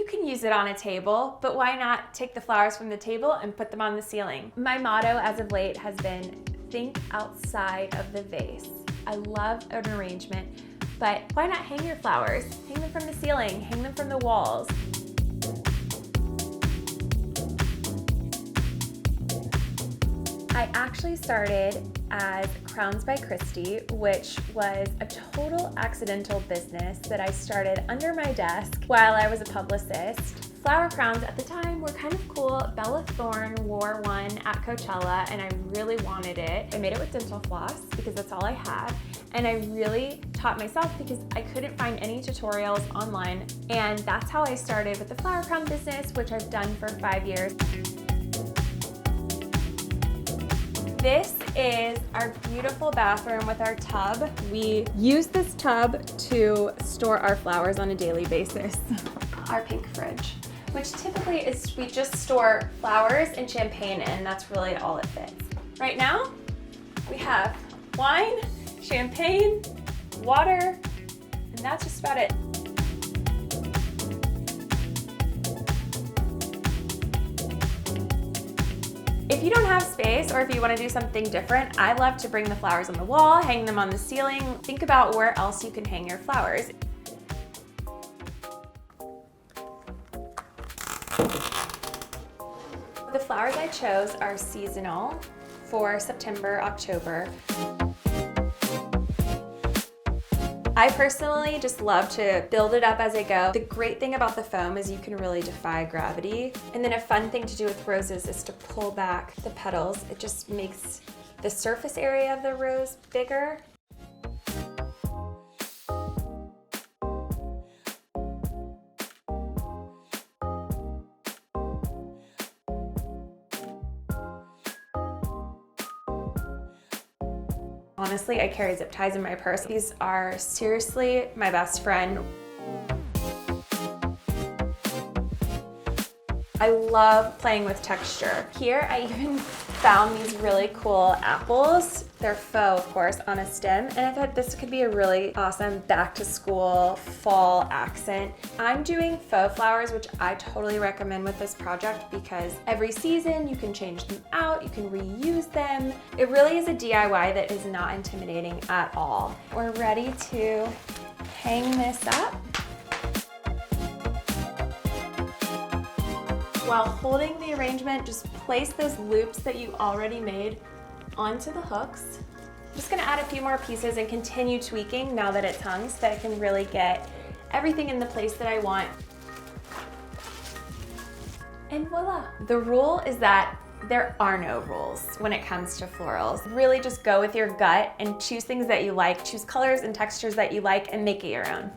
can use it on a table, but why not take the flowers from the table and put them on the ceiling? My motto as of late has been, think outside of the vase. I love an arrangement, but why not hang your flowers? Hang them from the ceiling, hang them from the walls. I actually started as Crowns by Christy, which was a total accidental business that I started under my desk while I was a publicist. Flower crowns at the time were kind of cool. Bella Thorne wore one at Coachella and I really wanted it. I made it with dental floss because that's all I had. And I really taught myself because I couldn't find any tutorials online. And that's how I started with the flower crown business, which I've done for 5 years. This is our beautiful bathroom with our tub. We use this tub to store our flowers on a daily basis. Our pink fridge, which typically is, we just store flowers and champagne in. That's really all it fits. Right now, we have wine, champagne, water, and that's just about it. If you don't have space or if you want to do something different, I love to bring the flowers on the wall, hang them on the ceiling. Think about where else you can hang your flowers. The flowers I chose are seasonal for September, October. I personally just love to build it up as I go. The great thing about the foam is you can really defy gravity. And then a fun thing to do with roses is to pull back the petals. It just makes the surface area of the rose bigger. Honestly, I carry zip ties in my purse. These are seriously my best friend. I love playing with texture. Here, I even found these really cool apples. They're faux, of course, on a stem, and I thought this could be a really awesome back to school fall accent. I'm doing faux flowers, which I totally recommend with this project because every season you can change them out, you can reuse them. It really is a DIY that is not intimidating at all. We're ready to hang this up. While holding the arrangement, just place those loops that you already made onto the hooks. I'm just gonna add a few more pieces and continue tweaking now that it's hung so that I can really get everything in the place that I want. And voila. The rule is that there are no rules when it comes to florals. Really just go with your gut and choose things that you like, choose colors and textures that you like and make it your own.